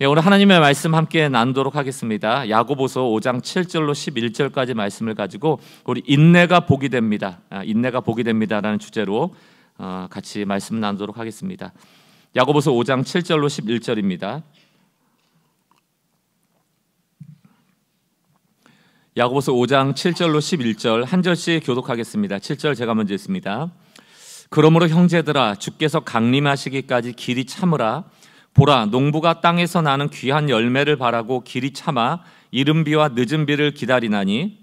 오늘 하나님의 말씀 함께 나누도록 하겠습니다. 야고보서 5장 7절로 11절까지 말씀을 가지고 우리 인내가 복이 됩니다. 인내가 복이 됩니다라는 주제로 같이 말씀 나누도록 하겠습니다. 야고보서 5장 7절로 11절입니다. 야고보서 5장 7절로 11절 한 절씩 교독하겠습니다. 7절 제가 먼저 읽습니다. 그러므로 형제들아 주께서 강림하시기까지 길이 참으라. 보라, 농부가 땅에서 나는 귀한 열매를 바라고 길이 참아 이른 비와 늦은 비를 기다리나니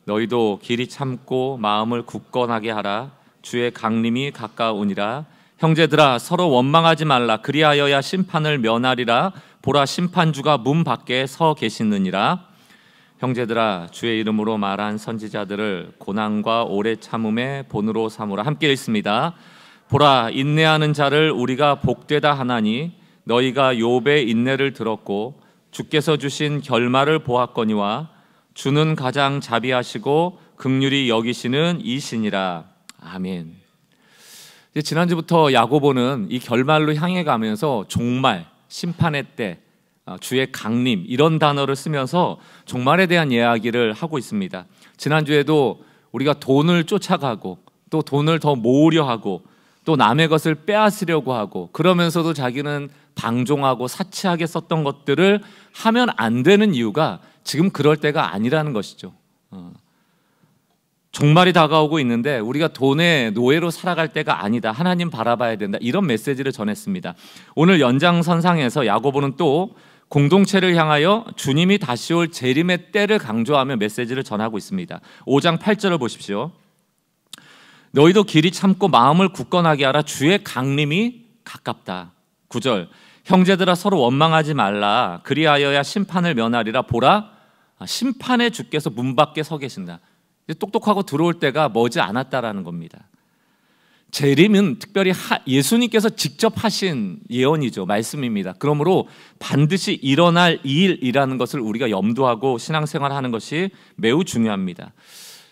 너희도 길이 참고 마음을 굳건하게 하라. 주의 강림이 가까우니라. 형제들아 서로 원망하지 말라. 그리하여야 심판을 면하리라. 보라, 심판주가 문 밖에 서 계시느니라. 형제들아 주의 이름으로 말한 선지자들을 고난과 오래 참음의 본으로 삼으라. 함께 읽습니다. 보라, 인내하는 자를 우리가 복되다 하나니 너희가 욥의 인내를 들었고 주께서 주신 결말을 보았거니와 주는 가장 자비하시고 긍휼히 여기시는 이시니라. 아멘. 지난주부터 야고보는 이 결말로 향해 가면서 종말, 심판의 때, 주의 강림 이런 단어를 쓰면서 종말에 대한 이야기를 하고 있습니다. 지난주에도 우리가 돈을 쫓아가고 또 돈을 더 모으려 하고 또 남의 것을 빼앗으려고 하고 그러면서도 자기는 방종하고 사치하게 썼던 것들을 하면 안 되는 이유가 지금 그럴 때가 아니라는 것이죠. 종말이 다가오고 있는데 우리가 돈의 노예로 살아갈 때가 아니다. 하나님 바라봐야 된다. 이런 메시지를 전했습니다. 오늘 연장선상에서 야고보는 또 공동체를 향하여 주님이 다시 올 재림의 때를 강조하며 메시지를 전하고 있습니다. 5장 8절을 보십시오. 너희도 길이 참고 마음을 굳건하게 하라. 주의 강림이 가깝다. 9절 형제들아 서로 원망하지 말라. 그리하여야 심판을 면하리라. 보라, 심판의 주께서 문 밖에 서 계신다. 똑똑하고 들어올 때가 머지 않았다라는 겁니다. 재림은 특별히 예수님께서 직접 하신 예언이죠. 말씀입니다. 그러므로 반드시 일어날 일이라는 것을 우리가 염두하고 신앙생활하는 것이 매우 중요합니다.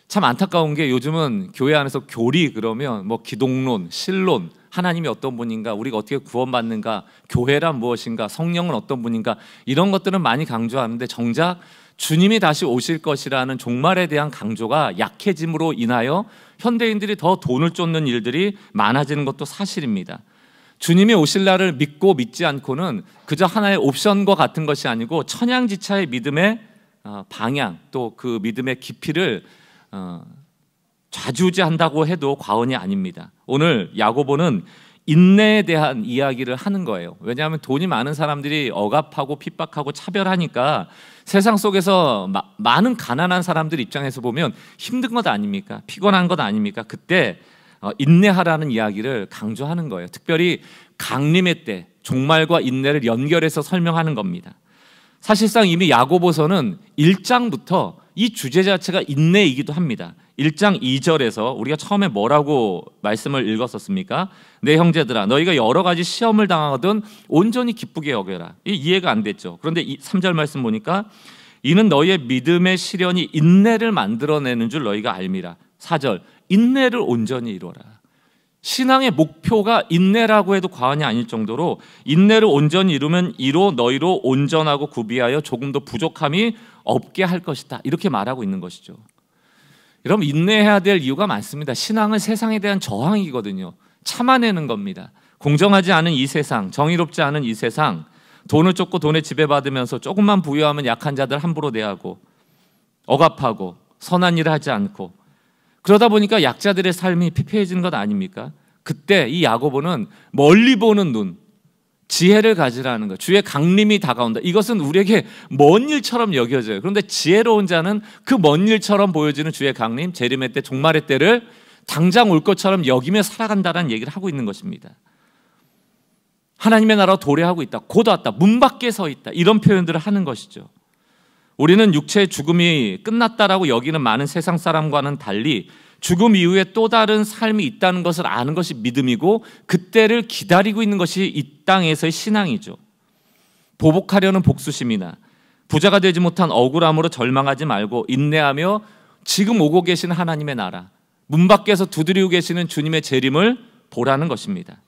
참 안타까운 게 요즘은 교회 안에서 교리 그러면 뭐 기독론, 신론, 하나님이 어떤 분인가, 우리가 어떻게 구원받는가, 교회란 무엇인가, 성령은 어떤 분인가 이런 것들은 많이 강조하는데 정작 주님이 다시 오실 것이라는 종말에 대한 강조가 약해짐으로 인하여 현대인들이 더 돈을 쫓는 일들이 많아지는 것도 사실입니다. 주님이 오실 날을 믿고 믿지 않고는 그저 하나의 옵션과 같은 것이 아니고 천양지차의 믿음의 방향 또 그 믿음의 깊이를 좌지우지한다고 해도 과언이 아닙니다. 오늘 야고보는 인내에 대한 이야기를 하는 거예요. 왜냐하면 돈이 많은 사람들이 억압하고 핍박하고 차별하니까 세상 속에서 많은 가난한 사람들 입장에서 보면 힘든 것 아닙니까? 피곤한 것 아닙니까? 그때 인내하라는 이야기를 강조하는 거예요. 특별히 강림의 때 종말과 인내를 연결해서 설명하는 겁니다. 사실상 이미 야고보서는 1장부터 이 주제 자체가 인내이기도 합니다. 1장 2절에서 우리가 처음에 뭐라고 말씀을 읽었었습니까? 내 형제들아 너희가 여러 가지 시험을 당하거든 온전히 기쁘게 여겨라. 이해가 안 됐죠. 그런데 3절 말씀 보니까 이는 너희의 믿음의 시련이 인내를 만들어내는 줄 너희가 알미라. 4절 인내를 온전히 이루어라. 신앙의 목표가 인내라고 해도 과언이 아닐 정도로 인내를 온전히 이루면 이로 너희로 온전하고 구비하여 조금도 부족함이 없게 할 것이다. 이렇게 말하고 있는 것이죠. 여러분 인내해야 될 이유가 많습니다. 신앙은 세상에 대한 저항이거든요. 참아내는 겁니다. 공정하지 않은 이 세상, 정의롭지 않은 이 세상, 돈을 쫓고 돈에 지배받으면서 조금만 부유하면 약한 자들 함부로 대하고 억압하고 선한 일을 하지 않고 그러다 보니까 약자들의 삶이 피폐해지는 것 아닙니까? 그때 이 야고보는 멀리 보는 눈, 지혜를 가지라는 것, 주의 강림이 다가온다. 이것은 우리에게 먼 일처럼 여겨져요. 그런데 지혜로운 자는 그 먼 일처럼 보여지는 주의 강림, 재림의 때, 종말의 때를 당장 올 것처럼 여기며 살아간다는 얘기를 하고 있는 것입니다. 하나님의 나라가 도래하고 있다, 곧 왔다, 문 밖에 서 있다 이런 표현들을 하는 것이죠. 우리는 육체의 죽음이 끝났다라고 여기는 많은 세상 사람과는 달리 죽음 이후에 또 다른 삶이 있다는 것을 아는 것이 믿음이고 그때를 기다리고 있는 것이 이 땅에서의 신앙이죠. 보복하려는 복수심이나 부자가 되지 못한 억울함으로 절망하지 말고 인내하며 지금 오고 계시는 하나님의 나라, 문 밖에서 두드리고 계시는 주님의 재림을 보라는 것입니다.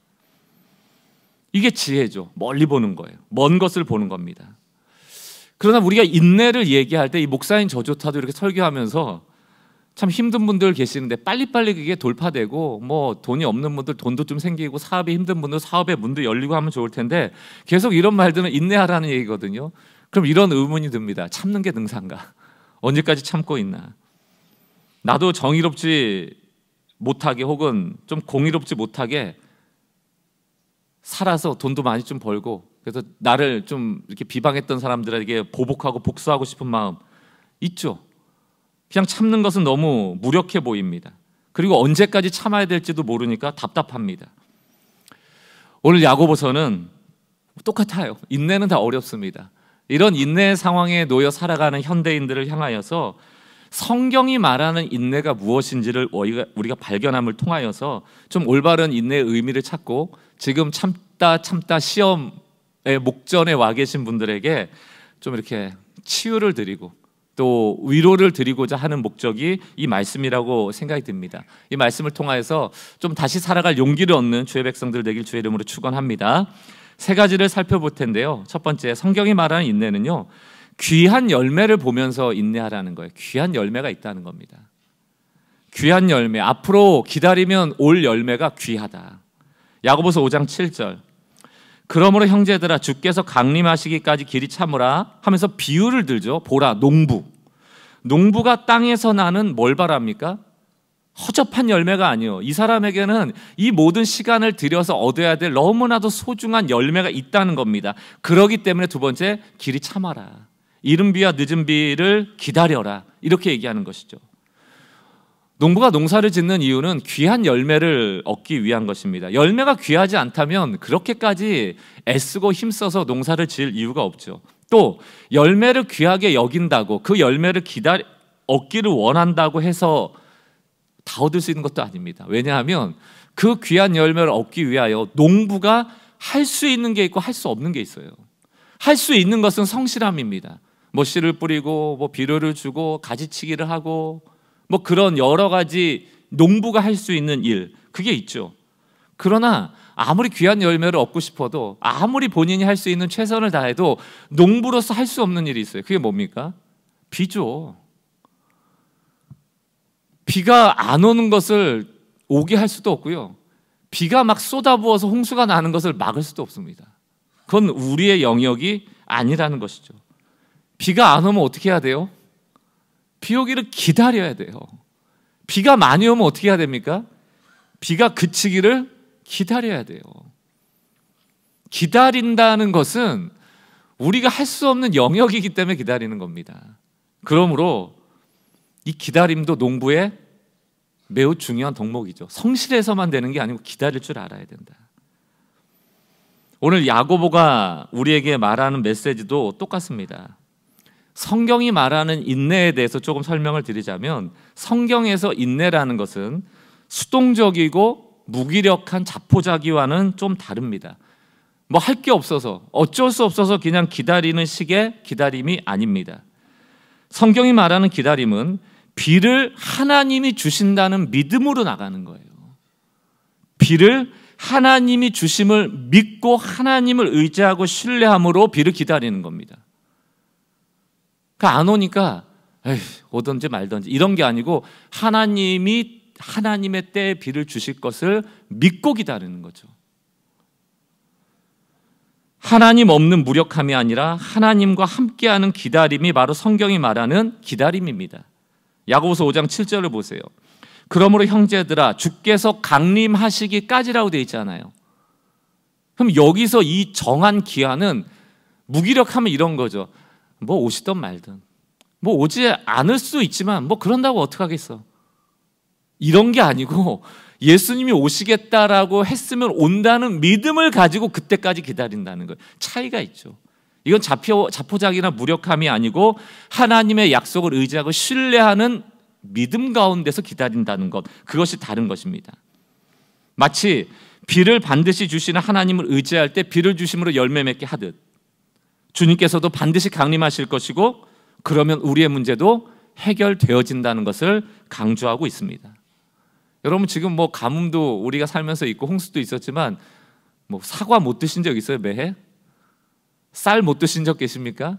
이게 지혜죠. 멀리 보는 거예요. 먼 것을 보는 겁니다. 그러나 우리가 인내를 얘기할 때 이 목사인 저조차도 이렇게 설교하면서 참 힘든 분들 계시는데 빨리빨리 그게 돌파되고 뭐 돈이 없는 분들 돈도 좀 생기고 사업이 힘든 분들 사업의 문도 열리고 하면 좋을 텐데 계속 이런 말들은 인내하라는 얘기거든요. 그럼 이런 의문이 듭니다. 참는 게 능사인가? 언제까지 참고 있나? 나도 정의롭지 못하게 혹은 좀 공의롭지 못하게 살아서 돈도 많이 좀 벌고 그래서 나를 좀 이렇게 비방했던 사람들에게 보복하고 복수하고 싶은 마음 있죠. 그냥 참는 것은 너무 무력해 보입니다. 그리고 언제까지 참아야 될지도 모르니까 답답합니다. 오늘 야고보서는 똑같아요. 인내는 다 어렵습니다. 이런 인내의 상황에 놓여 살아가는 현대인들을 향하여서 성경이 말하는 인내가 무엇인지를 우리가 발견함을 통하여서 좀 올바른 인내의 의미를 찾고 지금 참다 시험의 목전에 와 계신 분들에게 좀 이렇게 치유를 드리고 또 위로를 드리고자 하는 목적이 이 말씀이라고 생각이 듭니다. 이 말씀을 통하여서 좀 다시 살아갈 용기를 얻는 주의 백성들 되길 주의 이름으로 축원합니다. 세 가지를 살펴볼 텐데요. 첫 번째, 성경이 말하는 인내는요, 귀한 열매를 보면서 인내하라는 거예요. 귀한 열매가 있다는 겁니다. 귀한 열매, 앞으로 기다리면 올 열매가 귀하다. 야고보서 5장 7절. 그러므로 형제들아 주께서 강림하시기까지 길이 참으라 하면서 비유를 들죠. 보라, 농부가 땅에서 나는 뭘 바랍니까? 허접한 열매가 아니에요. 이 사람에게는 이 모든 시간을 들여서 얻어야 될 너무나도 소중한 열매가 있다는 겁니다. 그러기 때문에 두 번째, 길이 참아라. 이른 비와 늦은 비를 기다려라. 이렇게 얘기하는 것이죠. 농부가 농사를 짓는 이유는 귀한 열매를 얻기 위한 것입니다. 열매가 귀하지 않다면 그렇게까지 애쓰고 힘써서 농사를 지을 이유가 없죠. 또 열매를 귀하게 여긴다고 그 열매를 얻기를 원한다고 해서 다 얻을 수 있는 것도 아닙니다. 왜냐하면 그 귀한 열매를 얻기 위하여 농부가 할 수 있는 게 있고 할 수 없는 게 있어요. 할 수 있는 것은 성실함입니다. 뭐 씨를 뿌리고 뭐 비료를 주고 가지치기를 하고 뭐 그런 여러 가지 농부가 할 수 있는 일, 그게 있죠. 그러나 아무리 귀한 열매를 얻고 싶어도 아무리 본인이 할 수 있는 최선을 다해도 농부로서 할 수 없는 일이 있어요. 그게 뭡니까? 비죠. 비가 안 오는 것을 오게 할 수도 없고요. 비가 막 쏟아부어서 홍수가 나는 것을 막을 수도 없습니다. 그건 우리의 영역이 아니라는 것이죠. 비가 안 오면 어떻게 해야 돼요? 비 오기를 기다려야 돼요. 비가 많이 오면 어떻게 해야 됩니까? 비가 그치기를 기다려야 돼요. 기다린다는 것은 우리가 할 수 없는 영역이기 때문에 기다리는 겁니다. 그러므로 이 기다림도 농부의 매우 중요한 덕목이죠. 성실해서만 되는 게 아니고 기다릴 줄 알아야 된다. 오늘 야고보가 우리에게 말하는 메시지도 똑같습니다. 성경이 말하는 인내에 대해서 조금 설명을 드리자면 성경에서 인내라는 것은 수동적이고 무기력한 자포자기와는 좀 다릅니다. 뭐 할 게 없어서 어쩔 수 없어서 그냥 기다리는 식의 기다림이 아닙니다. 성경이 말하는 기다림은 비를 하나님이 주신다는 믿음으로 나가는 거예요. 비를 하나님이 주심을 믿고 하나님을 의지하고 신뢰함으로 비를 기다리는 겁니다. 그러니까 안 오니까 에이, 오든지 말든지 이런 게 아니고 하나님이 하나님의 때에 비를 주실 것을 믿고 기다리는 거죠. 하나님 없는 무력함이 아니라 하나님과 함께하는 기다림이 바로 성경이 말하는 기다림입니다. 야고보서 5장 7절을 보세요. 그러므로 형제들아 주께서 강림하시기까지라고 되어 있잖아요. 그럼 여기서 이 정한 기한은 무기력하면 이런 거죠. 뭐 오시든 말든 뭐 오지 않을 수 있지만 뭐 그런다고 어떡하겠어. 이런 게 아니고 예수님이 오시겠다라고 했으면 온다는 믿음을 가지고 그때까지 기다린다는 거예요. 차이가 있죠. 이건 자포자기나 무력함이 아니고 하나님의 약속을 의지하고 신뢰하는 믿음 가운데서 기다린다는 것, 그것이 다른 것입니다. 마치 비를 반드시 주시는 하나님을 의지할 때 비를 주심으로 열매 맺게 하듯 주님께서도 반드시 강림하실 것이고 그러면 우리의 문제도 해결되어진다는 것을 강조하고 있습니다. 여러분 지금 뭐 가뭄도 우리가 살면서 있고 홍수도 있었지만 뭐 사과 못 드신 적 있어요? 매해? 쌀 못 드신 적 계십니까?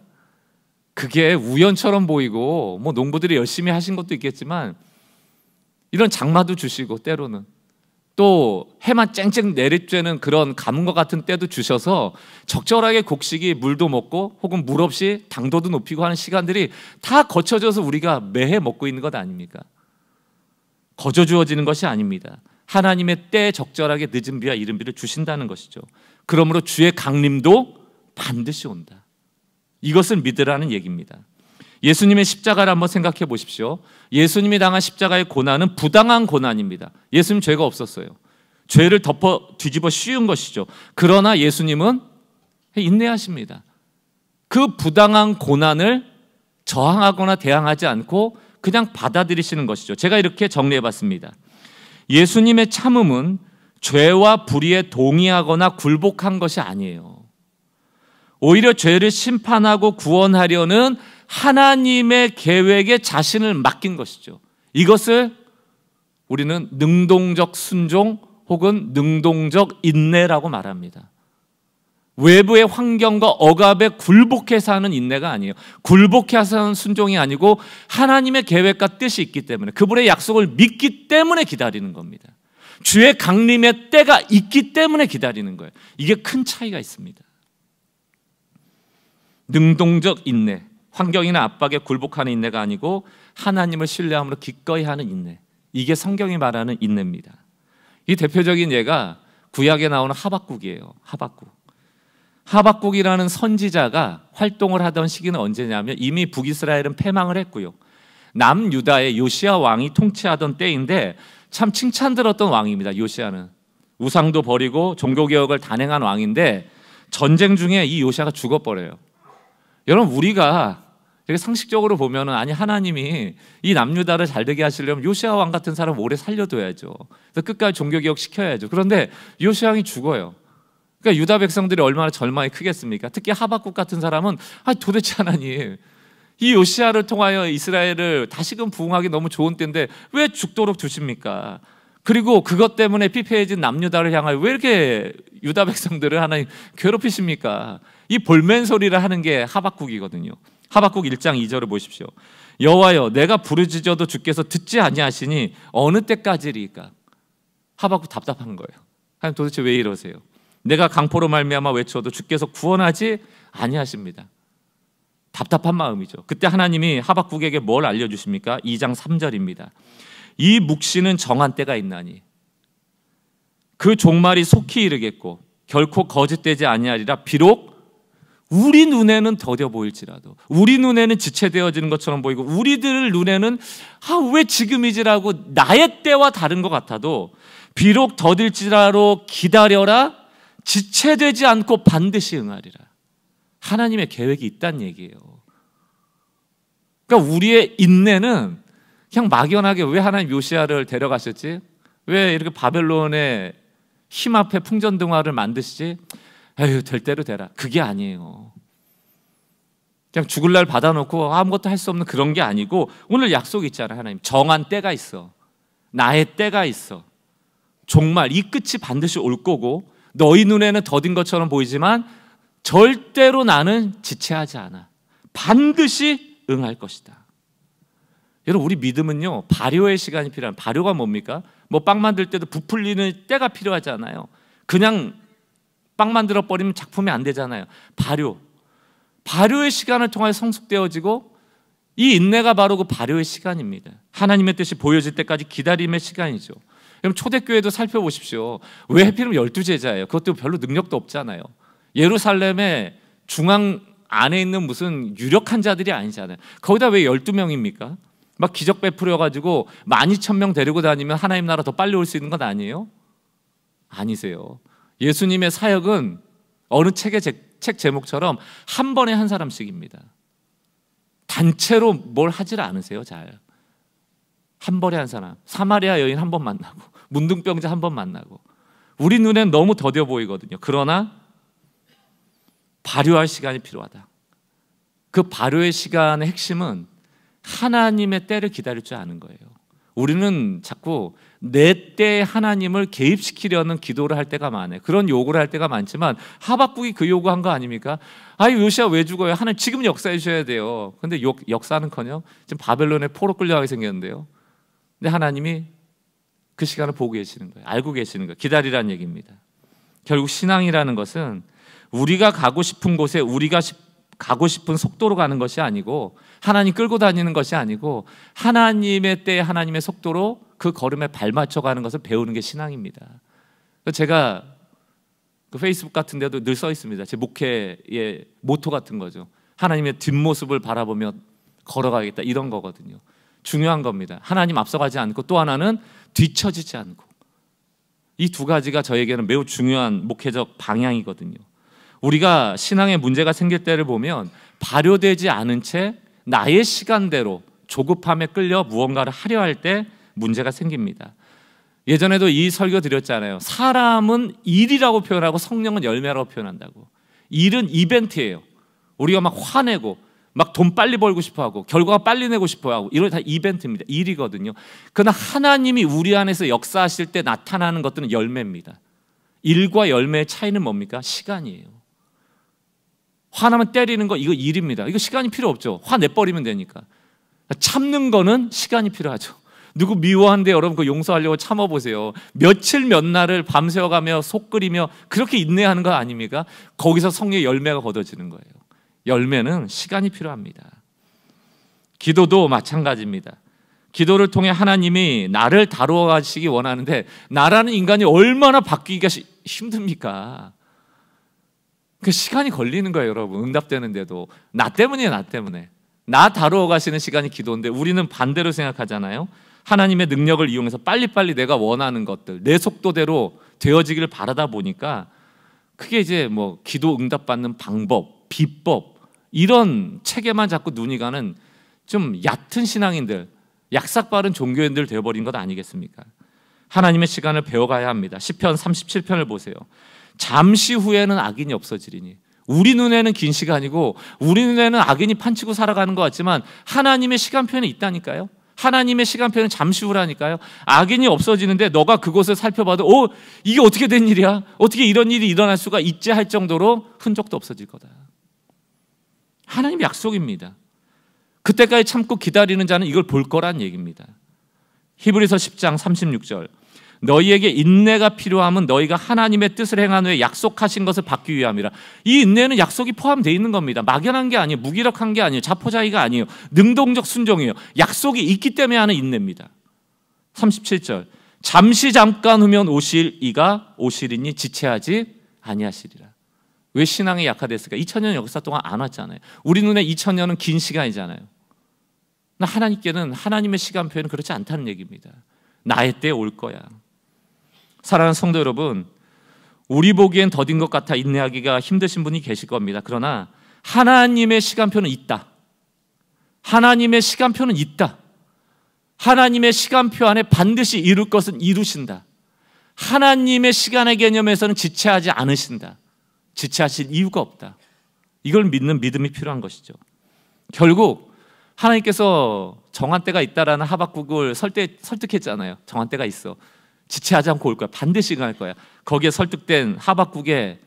그게 우연처럼 보이고 뭐 농부들이 열심히 하신 것도 있겠지만 이런 장마도 주시고 때로는 또 해만 쨍쨍 내리쬐는 그런 가뭄과 같은 때도 주셔서 적절하게 곡식이 물도 먹고 혹은 물 없이 당도도 높이고 하는 시간들이 다 거쳐져서 우리가 매해 먹고 있는 것 아닙니까? 거저 주어지는 것이 아닙니다. 하나님의 때에 적절하게 늦은 비와 이른 비를 주신다는 것이죠. 그러므로 주의 강림도 반드시 온다. 이것을 믿으라는 얘기입니다. 예수님의 십자가를 한번 생각해 보십시오. 예수님이 당한 십자가의 고난은 부당한 고난입니다. 예수님 죄가 없었어요. 죄를 뒤집어 씌운 것이죠. 그러나 예수님은 인내하십니다. 그 부당한 고난을 저항하거나 대항하지 않고 그냥 받아들이시는 것이죠. 제가 이렇게 정리해 봤습니다. 예수님의 참음은 죄와 불의에 동의하거나 굴복한 것이 아니에요. 오히려 죄를 심판하고 구원하려는 하나님의 계획에 자신을 맡긴 것이죠. 이것을 우리는 능동적 순종 혹은 능동적 인내라고 말합니다. 외부의 환경과 억압에 굴복해서 하는 인내가 아니에요. 굴복해서 하는 순종이 아니고 하나님의 계획과 뜻이 있기 때문에, 그분의 약속을 믿기 때문에 기다리는 겁니다. 주의 강림의 때가 있기 때문에 기다리는 거예요. 이게 큰 차이가 있습니다. 능동적 인내, 환경이나 압박에 굴복하는 인내가 아니고 하나님을 신뢰함으로 기꺼이 하는 인내, 이게 성경이 말하는 인내입니다. 이 대표적인 예가 구약에 나오는 하박국이에요. 하박국이라는 선지자가 활동을 하던 시기는 언제냐면 이미 북이스라엘은 패망을 했고요, 남유다의 요시야 왕이 통치하던 때인데 참 칭찬 들었던 왕입니다. 요시야는 우상도 버리고 종교개혁을 단행한 왕인데 전쟁 중에 이 요시야가 죽어버려요. 여러분, 우리가 이렇게 상식적으로 보면은 아니 하나님이 이 남유다를 잘 되게 하시려면 요시야 왕 같은 사람 오래 살려둬야죠. 그래서 끝까지 종교개혁 시켜야죠. 그런데 요시야 왕이 죽어요. 그러니까 유다 백성들이 얼마나 절망이 크겠습니까? 특히 하박국 같은 사람은 도대체 하나님, 이 요시야를 통하여 이스라엘을 다시금 부흥하기 너무 좋은 때인데 왜 죽도록 두십니까? 그리고 그것 때문에 피폐해진 남유다를 향하여 왜 이렇게 유다 백성들을 하나님 괴롭히십니까? 이 볼멘 소리를 하는 게 하박국이거든요. 하박국 1장 2절을 보십시오. 여호와여, 내가 부르짖어도 주께서 듣지 아니하시니 어느 때까지리까? 하박국 답답한 거예요. 하나님 도대체 왜 이러세요? 내가 강포로 말미암아 외쳐도 주께서 구원하지 아니하십니다. 답답한 마음이죠. 그때 하나님이 하박국에게 뭘 알려주십니까? 2장 3절입니다. 이 묵시는 정한 때가 있나니 그 종말이 속히 이르겠고 결코 거짓되지 아니하리라. 비록 우리 눈에는 더뎌 보일지라도, 우리 눈에는 지체되어지는 것처럼 보이고 우리들 눈에는 왜 지금이지라고 나의 때와 다른 것 같아도 비록 더딜지라도 기다려라. 지체되지 않고 반드시 응하리라. 하나님의 계획이 있다는 얘기예요. 그러니까 우리의 인내는 그냥 막연하게 왜 하나님 요시야를 데려가셨지? 왜 이렇게 바벨론의 힘 앞에 풍전등화를 만드시지? 에휴, 될 대로 되라. 그게 아니에요. 그냥 죽을 날 받아놓고 아무것도 할 수 없는 그런 게 아니고 오늘 약속이 있잖아요. 하나님 정한 때가 있어. 나의 때가 있어. 정말 이 끝이 반드시 올 거고 너희 눈에는 더딘 것처럼 보이지만 절대로 나는 지체하지 않아. 반드시 응할 것이다. 여러분, 우리 믿음은요, 발효의 시간이 필요한. 발효가 뭡니까? 뭐 빵 만들 때도 부풀리는 때가 필요하잖아요. 그냥 빵 만들어 버리면 작품이 안 되잖아요. 발효의 시간을 통하여 성숙되어지고, 이 인내가 바로 그 발효의 시간입니다. 하나님의 뜻이 보여질 때까지 기다림의 시간이죠. 그럼 초대교회도 살펴보십시오. 왜 하필이면 12제자예요? 그것도 별로 능력도 없잖아요. 예루살렘의 중앙 안에 있는 무슨 유력한 자들이 아니잖아요. 거기다 왜 12명입니까? 막 기적 베풀어가지고 12,000명 데리고 다니면 하나님 나라 더 빨리 올 수 있는 건 아니에요? 아니세요. 예수님의 사역은 어느 책 제목처럼 한 번에 한 사람씩입니다. 단체로 뭘 하질 않으세요. 잘. 한 번에 한 사람. 사마리아 여인 한 번 만나고 문둥병자 한 번 만나고. 우리 눈엔 너무 더뎌 보이거든요. 그러나 발효할 시간이 필요하다. 그 발효의 시간의 핵심은 하나님의 때를 기다릴 줄 아는 거예요. 우리는 자꾸 내 때에 하나님을 개입시키려는 기도를 할 때가 많아요. 그런 요구를 할 때가 많지만 하박국이 그 요구한 거 아닙니까? 아이 요시야 왜 죽어요? 하나님 지금 역사해 주셔야 돼요. 근데 역사는커녕 지금 바벨론에 포로 끌려가게 생겼는데요. 근데 하나님이 그 시간을 보고 계시는 거예요. 알고 계시는 거예요. 기다리라는 얘기입니다. 결국 신앙이라는 것은 우리가 가고 싶은 곳에 우리가 가고 싶은 속도로 가는 것이 아니고, 하나님 끌고 다니는 것이 아니고, 하나님의 때에 하나님의 속도로 그 걸음에 발맞춰 가는 것을 배우는 게 신앙입니다. 제가 그 페이스북 같은 데도 늘 써 있습니다. 제 목회의 모토 같은 거죠. 하나님의 뒷모습을 바라보며 걸어가겠다, 이런 거거든요. 중요한 겁니다. 하나님 앞서가지 않고, 또 하나는 뒤처지지 않고. 이 두 가지가 저에게는 매우 중요한 목회적 방향이거든요. 우리가 신앙에 문제가 생길 때를 보면 발효되지 않은 채 나의 시간대로 조급함에 끌려 무언가를 하려 할 때 문제가 생깁니다. 예전에도 이 설교 드렸잖아요. 사람은 일이라고 표현하고 성령은 열매라고 표현한다고. 일은 이벤트예요. 우리가 막 화내고 막 돈 빨리 벌고 싶어하고 결과가 빨리 내고 싶어하고 이런 다 이벤트입니다. 일이거든요. 그러나 하나님이 우리 안에서 역사하실 때 나타나는 것들은 열매입니다. 일과 열매의 차이는 뭡니까? 시간이에요. 화나면 때리는 거, 이거 일입니다. 이거 시간이 필요 없죠. 화 내버리면 되니까. 참는 거는 시간이 필요하죠. 누구 미워한데 여러분 그 용서하려고 참아보세요. 며칠 몇 날을 밤새워가며 속 끓이며 그렇게 인내하는 거 아닙니까? 거기서 성령의 열매가 걷어지는 거예요. 열매는 시간이 필요합니다. 기도도 마찬가지입니다. 기도를 통해 하나님이 나를 다루어 가시기 원하는데, 나라는 인간이 얼마나 바뀌기가 힘듭니까? 그 시간이 걸리는 거예요, 여러분. 응답되는데도. 나 때문이에요, 나 때문에. 나 다루어 가시는 시간이 기도인데, 우리는 반대로 생각하잖아요. 하나님의 능력을 이용해서 빨리빨리 내가 원하는 것들, 내 속도대로 되어지기를 바라다 보니까 그게 이제 뭐 기도 응답받는 방법, 비법, 이런 책에만 자꾸 눈이 가는 좀 얕은 신앙인들, 약삭빠른 종교인들 되어버린 것 아니겠습니까? 하나님의 시간을 배워가야 합니다. 시편 37편을 보세요. 잠시 후에는 악인이 없어지리니. 우리 눈에는 긴 시간이고 우리 눈에는 악인이 판치고 살아가는 것 같지만 하나님의 시간표는 있다니까요. 하나님의 시간표는 잠시 후라니까요. 악인이 없어지는데 너가 그곳을 살펴봐도 이게 어떻게 된 일이야? 어떻게 이런 일이 일어날 수가 있지 할 정도로 흔적도 없어질 거다. 하나님 약속입니다. 그때까지 참고 기다리는 자는 이걸 볼 거란 얘기입니다. 히브리서 10장 36절. 너희에게 인내가 필요함은 너희가 하나님의 뜻을 행한 후에 약속하신 것을 받기 위함이라. 이 인내는 약속이 포함되어 있는 겁니다. 막연한 게 아니에요. 무기력한 게 아니에요. 자포자기가 아니에요. 능동적 순종이에요. 약속이 있기 때문에 하는 인내입니다. 37절. 잠시 잠깐 후면 오실 이가 오시리니 지체하지 아니하시리라. 왜 신앙이 약화됐을까? 2000년 역사 동안 안 왔잖아요. 우리 눈에 2000년은 긴 시간이잖아요. 하나님께는, 하나님의 시간표에는 그렇지 않다는 얘기입니다. 나의 때에 올 거야. 사랑하는 성도 여러분, 우리 보기엔 더딘 것 같아 인내하기가 힘드신 분이 계실 겁니다. 그러나 하나님의 시간표는 있다. 하나님의 시간표는 있다. 하나님의 시간표 안에 반드시 이룰 것은 이루신다. 하나님의 시간의 개념에서는 지체하지 않으신다. 지체하실 이유가 없다. 이걸 믿는 믿음이 필요한 것이죠. 결국 하나님께서 정한 때가 있다라는 하박국을 설득했잖아요. 정한 때가 있어. 지체하지 않고 올 거야. 반드시 갈 거야. 거기에 설득된 하박국의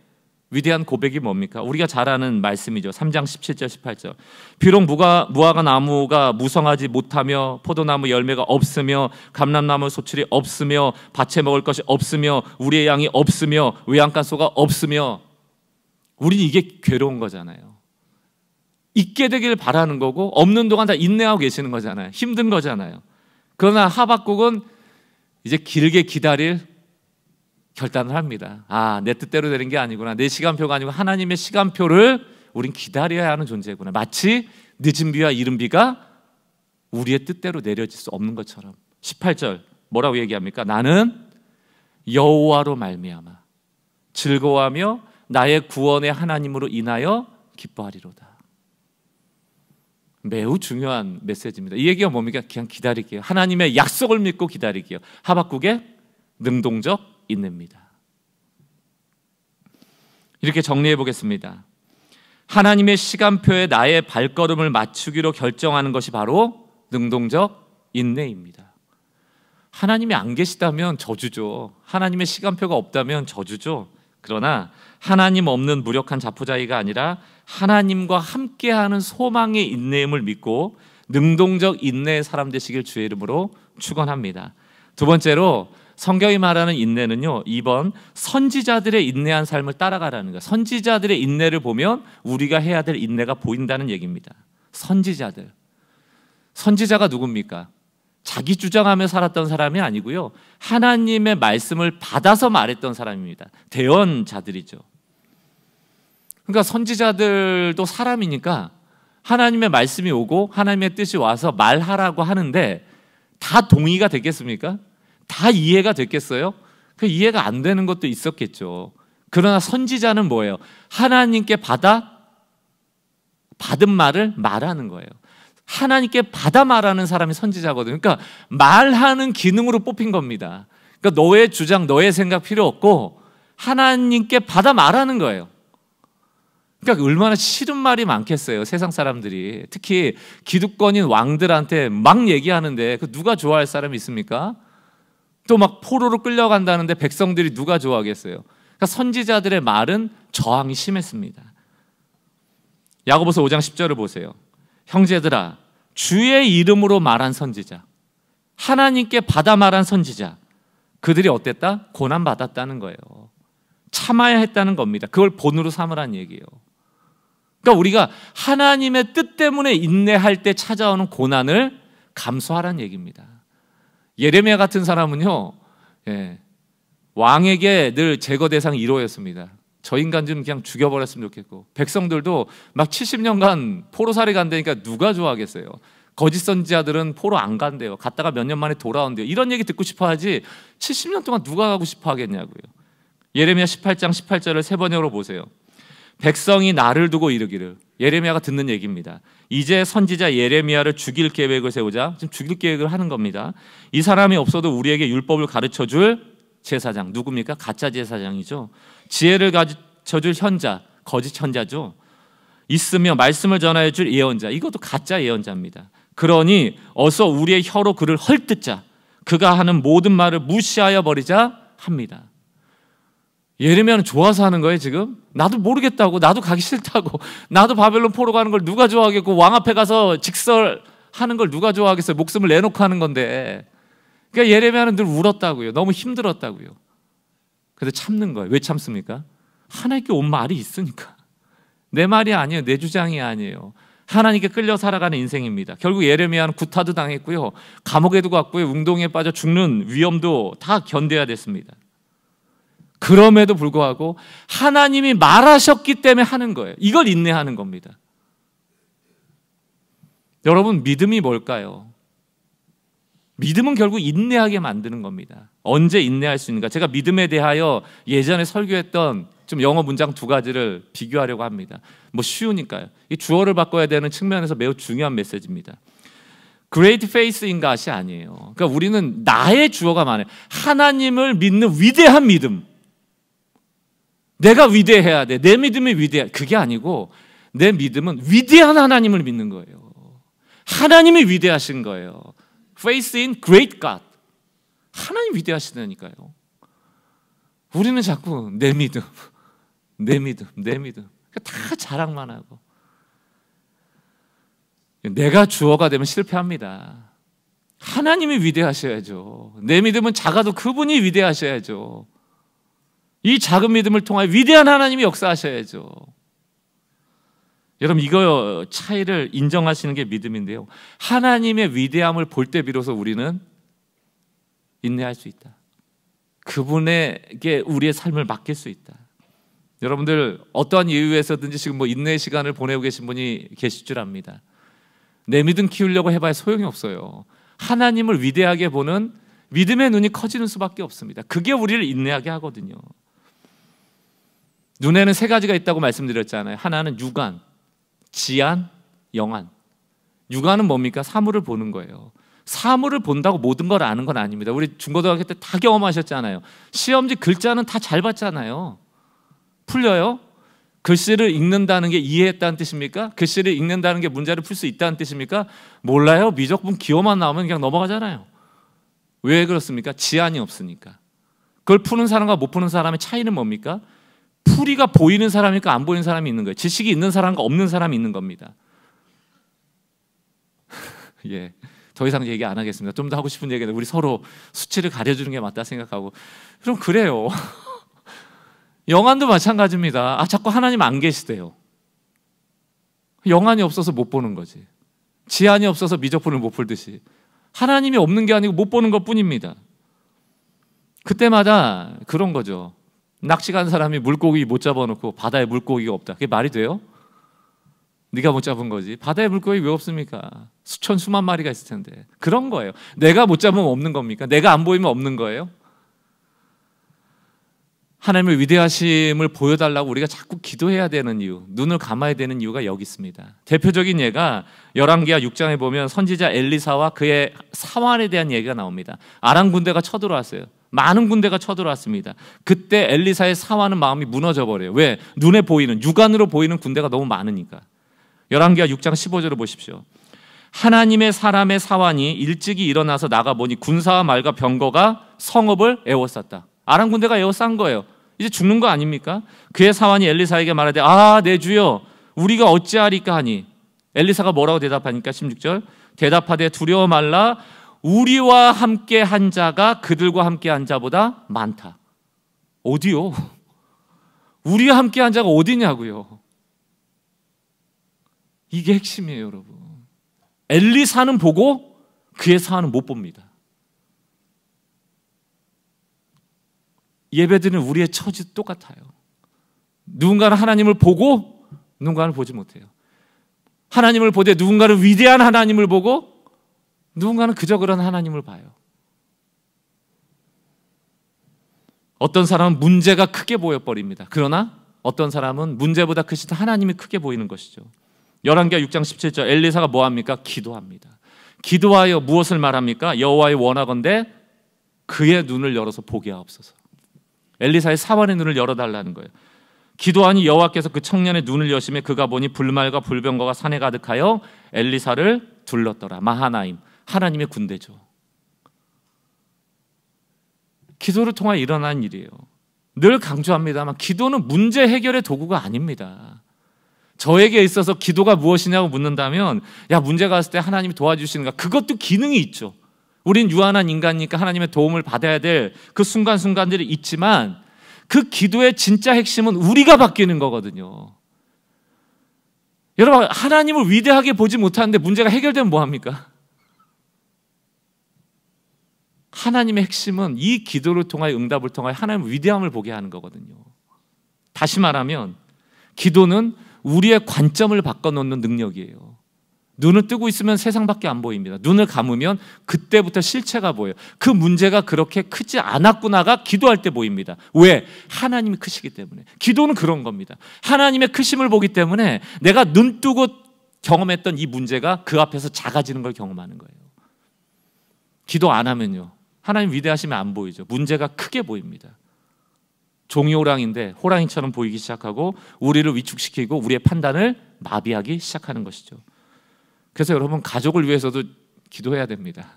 위대한 고백이 뭡니까? 우리가 잘 아는 말씀이죠. 3장 17절 18절. 비록 무화과 나무가 무성하지 못하며 포도나무 열매가 없으며 감람나무 소출이 없으며 밭에 먹을 것이 없으며 우리의 양이 없으며 외양간소가 없으며, 우리는 이게 괴로운 거잖아요. 있게 되길 바라는 거고 없는 동안 다 인내하고 계시는 거잖아요. 힘든 거잖아요. 그러나 하박국은 이제 길게 기다릴 결단을 합니다. 내 뜻대로 되는 게 아니구나. 내 시간표가 아니고 하나님의 시간표를 우린 기다려야 하는 존재구나. 마치 늦은 비와 이른 비가 우리의 뜻대로 내려질 수 없는 것처럼. 18절 뭐라고 얘기합니까? 나는 여호와로 말미암아 즐거워하며 나의 구원의 하나님으로 인하여 기뻐하리로다. 매우 중요한 메시지입니다. 이 얘기가 뭡니까? 그냥 기다릴게요. 하나님의 약속을 믿고 기다릴게요. 하박국의 능동적 인내입니다. 이렇게 정리해 보겠습니다. 하나님의 시간표에 나의 발걸음을 맞추기로 결정하는 것이 바로 능동적 인내입니다. 하나님이 안 계시다면 저주죠. 하나님의 시간표가 없다면 저주죠. 그러나 하나님 없는 무력한 자포자기가 아니라 하나님과 함께하는 소망의 인내임을 믿고 능동적 인내의 사람 되시길 주의 이름으로 축원합니다. 두 번째로 성경이 말하는 인내는요, 2번 선지자들의 인내한 삶을 따라가라는 거예요. 선지자들의 인내를 보면 우리가 해야 될 인내가 보인다는 얘기입니다. 선지자가 누굽니까? 자기 주장하며 살았던 사람이 아니고요, 하나님의 말씀을 받아서 말했던 사람입니다. 대언자들이죠. 그러니까 선지자들도 사람이니까 하나님의 말씀이 오고 하나님의 뜻이 와서 말하라고 하는데 다 동의가 됐겠습니까? 다 이해가 됐겠어요? 그 이해가 안 되는 것도 있었겠죠. 그러나 선지자는 뭐예요? 하나님께 받은 말을 말하는 거예요. 하나님께 받아 말하는 사람이 선지자거든요. 그러니까 말하는 기능으로 뽑힌 겁니다. 그러니까 너의 주장, 너의 생각 필요 없고 하나님께 받아 말하는 거예요. 그러니까 얼마나 싫은 말이 많겠어요, 세상 사람들이. 특히 기득권인 왕들한테 막 얘기하는데 그 누가 좋아할 사람이 있습니까? 또 막 포로로 끌려간다는데 백성들이 누가 좋아하겠어요? 그러니까 선지자들의 말은 저항이 심했습니다. 야고보서 5장 10절을 보세요. 형제들아, 주의 이름으로 말한 선지자, 하나님께 받아 말한 선지자, 그들이 어땠다? 고난받았다는 거예요. 참아야 했다는 겁니다. 그걸 본으로 삼으란 얘기예요. 그러니까 우리가 하나님의 뜻 때문에 인내할 때 찾아오는 고난을 감수하란 얘기입니다. 예레미야 같은 사람은요, 왕에게 늘 제거 대상 1호였습니다. 저 인간 좀 그냥 죽여버렸으면 좋겠고, 백성들도 막 70년간 포로살이 간다니까 누가 좋아하겠어요? 거짓 선지자들은 포로 안 간대요. 갔다가 몇 년 만에 돌아온대요. 이런 얘기 듣고 싶어 하지 70년 동안 누가 가고 싶어 하겠냐고요. 예레미야 18장 18절을 세 번역으로 보세요. 백성이 나를 두고 이르기를, 예레미야가 듣는 얘기입니다. 이제 선지자 예레미야를 죽일 계획을 세우자. 지금 죽일 계획을 하는 겁니다. 이 사람이 없어도 우리에게 율법을 가르쳐줄 제사장, 누굽니까? 가짜 제사장이죠. 지혜를 가르쳐줄 현자, 거짓 현자죠. 있으며 말씀을 전하여 줄 예언자, 이것도 가짜 예언자입니다. 그러니 어서 우리의 혀로 그를 헐뜯자. 그가 하는 모든 말을 무시하여 버리자 합니다. 예레미야는 좋아서 하는 거예요. 지금 나도 모르겠다고, 나도 가기 싫다고, 나도 바벨론 포로 가는 걸 누가 좋아하겠고, 왕 앞에 가서 직설하는 걸 누가 좋아하겠어요? 목숨을 내놓고 하는 건데. 그러니까 예레미야는 늘 울었다고요. 너무 힘들었다고요. 그래서 참는 거예요. 왜 참습니까? 하나님께 온 말이 있으니까. 내 말이 아니에요. 내 주장이 아니에요. 하나님께 끌려 살아가는 인생입니다. 결국 예레미야는 구타도 당했고요, 감옥에도 갔고요, 웅동에 빠져 죽는 위험도 다 견뎌야 됐습니다. 그럼에도 불구하고 하나님이 말하셨기 때문에 하는 거예요. 이걸 인내하는 겁니다. 여러분, 믿음이 뭘까요? 믿음은 결국 인내하게 만드는 겁니다. 언제 인내할 수 있는가? 제가 믿음에 대하여 예전에 설교했던 좀 영어 문장 2가지를 비교하려고 합니다. 뭐 쉬우니까요. 이 주어를 바꿔야 되는 측면에서 매우 중요한 메시지입니다. Great faith인 것이 아니에요. 그러니까 우리는 나의 주어가 많아요. 하나님을 믿는 위대한 믿음. 내가 위대해야 돼. 내 믿음이 위대해. 그게 아니고 내 믿음은 위대한 하나님을 믿는 거예요. 하나님이 위대하신 거예요. Faith in great God. 하나님 위대하시다니까요. 우리는 자꾸 내 믿음, 내 믿음, 내 믿음. 다 자랑만 하고. 내가 주어가 되면 실패합니다. 하나님이 위대하셔야죠. 내 믿음은 작아도 그분이 위대하셔야죠. 이 작은 믿음을 통하여 위대한 하나님이 역사하셔야죠. 여러분, 이거 차이를 인정하시는 게 믿음인데요, 하나님의 위대함을 볼 때 비로소 우리는 인내할 수 있다. 그분에게 우리의 삶을 맡길 수 있다. 여러분들 어떠한 이유에서든지 지금 뭐 인내의 시간을 보내고 계신 분이 계실 줄 압니다. 내 믿음 키우려고 해봐야 소용이 없어요. 하나님을 위대하게 보는 믿음의 눈이 커지는 수밖에 없습니다. 그게 우리를 인내하게 하거든요. 눈에는 3가지가 있다고 말씀드렸잖아요. 하나는 육안, 지안, 영안. 육안은 뭡니까? 사물을 보는 거예요. 사물을 본다고 모든 걸 아는 건 아닙니다. 우리 중고등학교 때 다 경험하셨잖아요. 시험지 글자는 다 잘 봤잖아요. 풀려요? 글씨를 읽는다는 게 이해했다는 뜻입니까? 글씨를 읽는다는 게 문제를 풀 수 있다는 뜻입니까? 몰라요. 미적분 기호만 나오면 그냥 넘어가잖아요. 왜 그렇습니까? 지안이 없으니까. 그걸 푸는 사람과 못 푸는 사람의 차이는 뭡니까? 풀이가 보이는 사람이니까 안 보이는 사람이 있는 거예요. 지식이 있는 사람과 없는 사람이 있는 겁니다. 예, 더 이상 얘기 안 하겠습니다. 좀 더 하고 싶은 얘기는 우리 서로 수치를 가려주는 게 맞다 생각하고. 그럼 그래요. 영안도 마찬가지입니다. 자꾸 하나님 안 계시대요. 영안이 없어서 못 보는 거지. 지안이 없어서 미적분을 못 풀듯이 하나님이 없는 게 아니고 못 보는 것뿐입니다. 그때마다 그런 거죠. 낚시 간 사람이 물고기 못 잡아놓고 바다에 물고기가 없다. 그게 말이 돼요? 네가 못 잡은 거지. 바다에 물고기 왜 없습니까? 수천 수만 마리가 있을 텐데. 그런 거예요. 내가 못 잡으면 없는 겁니까? 내가 안 보이면 없는 거예요? 하나님의 위대하심을 보여달라고 우리가 자꾸 기도해야 되는 이유, 눈을 감아야 되는 이유가 여기 있습니다. 대표적인 예가 열왕기하 6장에 보면 선지자 엘리사와 그의 사환에 대한 얘기가 나옵니다. 아람 군대가 쳐들어왔어요. 많은 군대가 쳐들어왔습니다. 그때 엘리사의 사환은 마음이 무너져 버려요. 왜? 눈에 보이는, 육안으로 보이는 군대가 너무 많으니까. 열왕기하 6장 15절을 보십시오. 하나님의 사람의 사환이 일찍이 일어나서 나가보니 군사와 말과 병거가 성읍을 에워쌌다. 아람 군대가 에워싼 거예요. 이제 죽는 거 아닙니까? 그의 사환이 엘리사에게 말하되 내 주여 우리가 어찌하리까 하니 엘리사가 뭐라고 대답하니까 16절 대답하되 두려워 말라 우리와 함께 한 자가 그들과 함께 한 자보다 많다. 어디요? 우리와 함께 한 자가 어디냐고요? 이게 핵심이에요, 여러분. 엘리사는 보고 그의 사환은 못 봅니다. 예배드리는 우리의 처지 똑같아요. 누군가는 하나님을 보고 누군가는 보지 못해요. 하나님을 보되 누군가는 위대한 하나님을 보고 누군가는 그저 그런 하나님을 봐요. 어떤 사람은 문제가 크게 보여버립니다. 그러나 어떤 사람은 문제보다 크신 하나님이 크게 보이는 것이죠. 열왕기하 6장 17절 엘리사가 뭐합니까? 기도합니다. 기도하여 무엇을 말합니까? 여호와의 원하건대 그의 눈을 열어서 보게 하옵소서. 엘리사의 사환의 눈을 열어달라는 거예요. 기도하니 여호와께서 그 청년의 눈을 여시매 그가 보니 불말과 불병거가 산에 가득하여 엘리사를 둘렀더라. 마하나임, 하나님의 군대죠. 기도를 통하여 일어난 일이에요. 늘 강조합니다만 기도는 문제 해결의 도구가 아닙니다. 저에게 있어서 기도가 무엇이냐고 묻는다면 문제가 왔을 때 하나님이 도와주시는가? 그것도 기능이 있죠. 우린 유한한 인간이니까 하나님의 도움을 받아야 될 그 순간순간들이 있지만 그 기도의 진짜 핵심은 우리가 바뀌는 거거든요. 여러분, 하나님을 위대하게 보지 못하는데 문제가 해결되면 뭐합니까? 하나님의 핵심은 이 기도를 통하여 응답을 통하여 하나님의 위대함을 보게 하는 거거든요. 다시 말하면 기도는 우리의 관점을 바꿔놓는 능력이에요. 눈을 뜨고 있으면 세상밖에 안 보입니다. 눈을 감으면 그때부터 실체가 보여요. 그 문제가 그렇게 크지 않았구나가 기도할 때 보입니다. 왜? 하나님이 크시기 때문에. 기도는 그런 겁니다. 하나님의 크심을 보기 때문에 내가 눈 뜨고 경험했던 이 문제가 그 앞에서 작아지는 걸 경험하는 거예요. 기도 안 하면요, 하나님 위대하시면 안 보이죠. 문제가 크게 보입니다. 종이 호랑이인데 호랑이처럼 보이기 시작하고 우리를 위축시키고 우리의 판단을 마비하기 시작하는 것이죠. 그래서 여러분, 가족을 위해서도 기도해야 됩니다.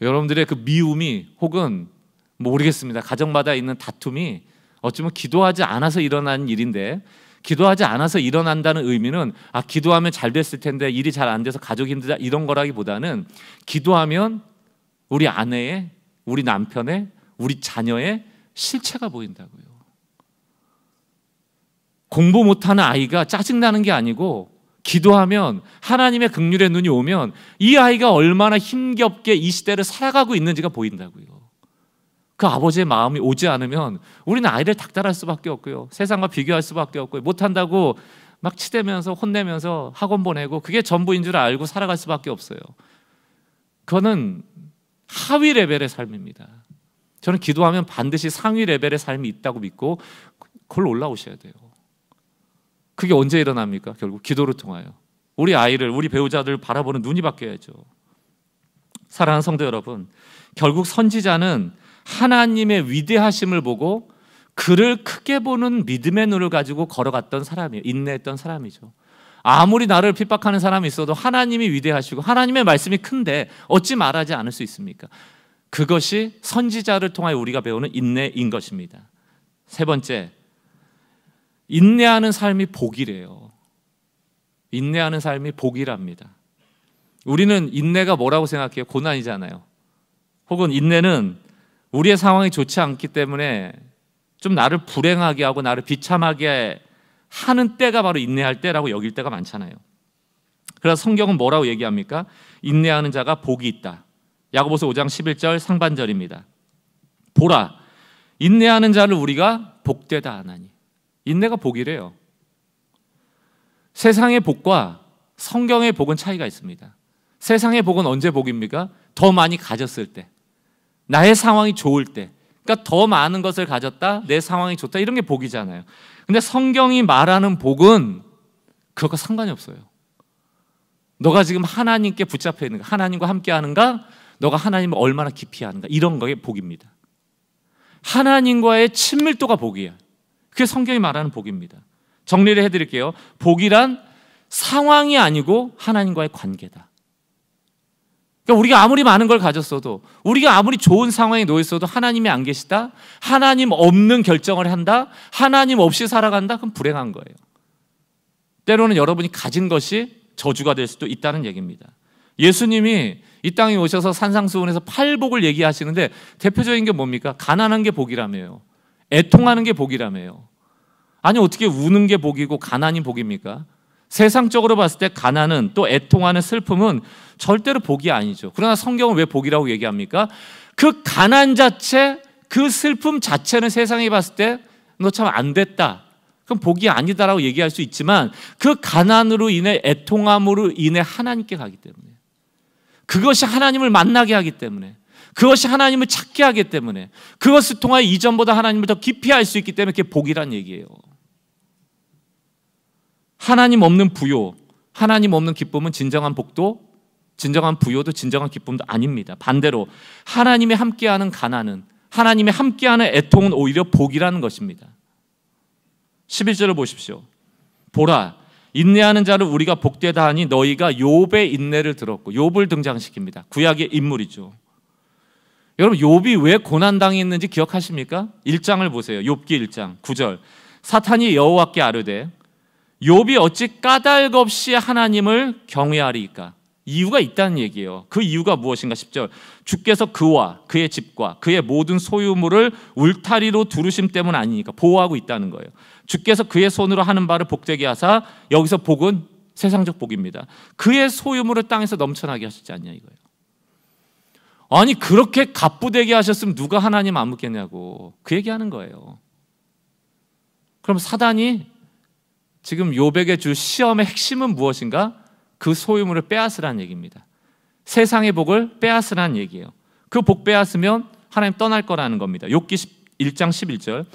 여러분들의 그 미움이 혹은 모르겠습니다. 가정마다 있는 다툼이 어쩌면 기도하지 않아서 일어난 일인데, 기도하지 않아서 일어난다는 의미는 기도하면 잘 됐을 텐데 일이 잘 안 돼서 가족이 힘들다 이런 거라기보다는 기도하면 우리 아내의, 우리 남편의, 우리 자녀의 실체가 보인다고요. 공부 못하는 아이가 짜증나는 게 아니고 기도하면 하나님의 긍휼의 눈이 오면 이 아이가 얼마나 힘겹게 이 시대를 살아가고 있는지가 보인다고요. 그 아버지의 마음이 오지 않으면 우리는 아이를 닥달할 수밖에 없고요. 세상과 비교할 수밖에 없고요. 못한다고 막 치대면서 혼내면서 학원 보내고 그게 전부인 줄 알고 살아갈 수밖에 없어요. 그거는 하위 레벨의 삶입니다. 저는 기도하면 반드시 상위 레벨의 삶이 있다고 믿고 그걸 올라오셔야 돼요. 그게 언제 일어납니까? 결국 기도를 통하여 우리 아이를, 우리 배우자들을 바라보는 눈이 바뀌어야죠. 사랑하는 성도 여러분, 결국 선지자는 하나님의 위대하심을 보고 그를 크게 보는 믿음의 눈을 가지고 걸어갔던 사람이에요. 인내했던 사람이죠. 아무리 나를 핍박하는 사람이 있어도 하나님이 위대하시고 하나님의 말씀이 큰데 어찌 말하지 않을 수 있습니까? 그것이 선지자를 통하여 우리가 배우는 인내인 것입니다. 세 번째, 인내하는 삶이 복이래요. 인내하는 삶이 복이랍니다. 우리는 인내가 뭐라고 생각해요? 고난이잖아요. 혹은 인내는 우리의 상황이 좋지 않기 때문에 좀 나를 불행하게 하고 나를 비참하게 하는 때가 바로 인내할 때라고 여길 때가 많잖아요. 그래서 성경은 뭐라고 얘기합니까? 인내하는 자가 복이 있다. 야고보서 5장 11절 상반절입니다. 보라, 인내하는 자를 우리가 복되다 하나니. 인내가 복이래요. 세상의 복과 성경의 복은 차이가 있습니다. 세상의 복은 언제 복입니까? 더 많이 가졌을 때, 나의 상황이 좋을 때, 그러니까 더 많은 것을 가졌다, 내 상황이 좋다, 이런 게 복이잖아요. 근데 성경이 말하는 복은 그것과 상관이 없어요. 너가 지금 하나님께 붙잡혀 있는가, 하나님과 함께 하는가, 너가 하나님을 얼마나 깊이 하는가, 이런 거에 복입니다. 하나님과의 친밀도가 복이에요. 그게 성경이 말하는 복입니다. 정리를 해드릴게요. 복이란 상황이 아니고 하나님과의 관계다. 그러니까 우리가 아무리 많은 걸 가졌어도, 우리가 아무리 좋은 상황에 놓여 있어도 하나님이 안 계시다, 하나님 없는 결정을 한다, 하나님 없이 살아간다, 그럼 불행한 거예요. 때로는 여러분이 가진 것이 저주가 될 수도 있다는 얘기입니다. 예수님이 이 땅에 오셔서 산상수훈에서 팔복을 얘기하시는데 대표적인 게 뭡니까? 가난한 게 복이라며요. 애통하는 게 복이라며요. 아니 어떻게 우는 게 복이고 가난이 복입니까? 세상적으로 봤을 때 가난은, 또 애통하는 슬픔은 절대로 복이 아니죠. 그러나 성경은 왜 복이라고 얘기합니까? 그 가난 자체, 그 슬픔 자체는 세상에 봤을 때 너 참 안 됐다, 그럼 복이 아니다라고 얘기할 수 있지만, 그 가난으로 인해, 애통함으로 인해 하나님께 가기 때문에, 그것이 하나님을 만나게 하기 때문에, 그것이 하나님을 찾게 하기 때문에, 그것을 통하여 이전보다 하나님을 더 깊이 알 수 있기 때문에 그게 복이란 얘기예요. 하나님 없는 부요, 하나님 없는 기쁨은 진정한 복도, 진정한 부요도, 진정한 기쁨도 아닙니다. 반대로 하나님이 함께하는 가난은, 하나님이 함께하는 애통은 오히려 복이라는 것입니다. 11절을 보십시오. 보라, 인내하는 자를 우리가 복되다 하니 너희가 욥의 인내를 들었고, 욥을 등장시킵니다. 구약의 인물이죠. 여러분, 욥이 왜 고난당했는지 기억하십니까? 1장을 보세요. 욥기 1장 9절. 사탄이 여호와께 아뢰되 욥이 어찌 까닭 없이 하나님을 경외하리이까? 이유가 있다는 얘기예요. 그 이유가 무엇인가? 10절. 주께서 그와 그의 집과 그의 모든 소유물을 울타리로 두르심 때문 아니니까, 보호하고 있다는 거예요. 주께서 그의 손으로 하는 바를 복되게 하사, 여기서 복은 세상적 복입니다. 그의 소유물을 땅에서 넘쳐나게 하시지 않냐 이거예요. 아니 그렇게 갑부되게 하셨으면 누가 하나님 안 묻겠냐고 그 얘기하는 거예요. 그럼 사단이 지금 욥에게 줄 시험의 핵심은 무엇인가? 그 소유물을 빼앗으라는 얘기입니다. 세상의 복을 빼앗으라는 얘기예요. 그 복 빼앗으면 하나님 떠날 거라는 겁니다. 욥기 1장 11절.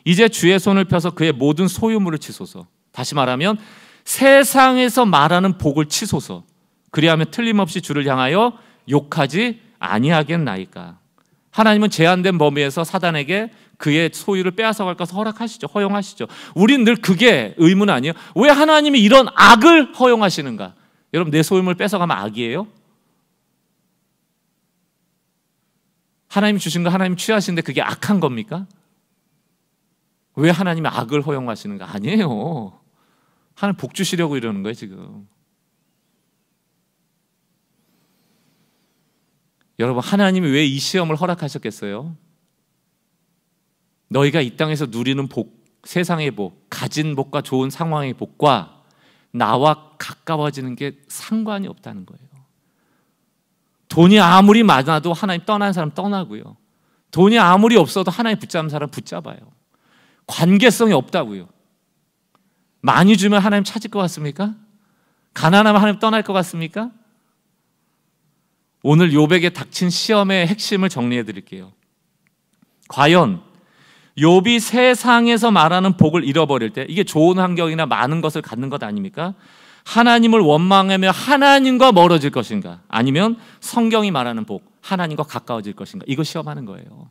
이제 주의 손을 펴서 그의 모든 소유물을 치소서. 다시 말하면 세상에서 말하는 복을 치소서. 그리하면 틀림없이 주를 향하여 욕하지 아니하겠나이까. 하나님은 제한된 범위에서 사단에게 그의 소유를 빼앗아갈 것을 허락하시죠. 허용하시죠. 우린 늘 그게 의문 아니에요? 왜 하나님이 이런 악을 허용하시는가? 여러분, 내 소유물 뺏어가면 악이에요? 하나님이 주신 거 하나님이 취하시는데 그게 악한 겁니까? 왜 하나님이 악을 허용하시는가? 아니에요. 하나님 복 주시려고 이러는 거예요 지금. 여러분, 하나님이 왜 이 시험을 허락하셨겠어요? 너희가 이 땅에서 누리는 복, 세상의 복, 가진 복과 좋은 상황의 복과 나와 가까워지는 게 상관이 없다는 거예요. 돈이 아무리 많아도 하나님 떠난 사람 떠나고요. 돈이 아무리 없어도 하나님 붙잡는 사람 붙잡아요. 관계성이 없다고요. 많이 주면 하나님 찾을 것 같습니까? 가난하면 하나님 떠날 것 같습니까? 오늘 욥에게 닥친 시험의 핵심을 정리해 드릴게요. 과연 욥이 세상에서 말하는 복을 잃어버릴 때, 이게 좋은 환경이나 많은 것을 갖는 것 아닙니까? 하나님을 원망하며 하나님과 멀어질 것인가? 아니면 성경이 말하는 복, 하나님과 가까워질 것인가? 이거 시험하는 거예요.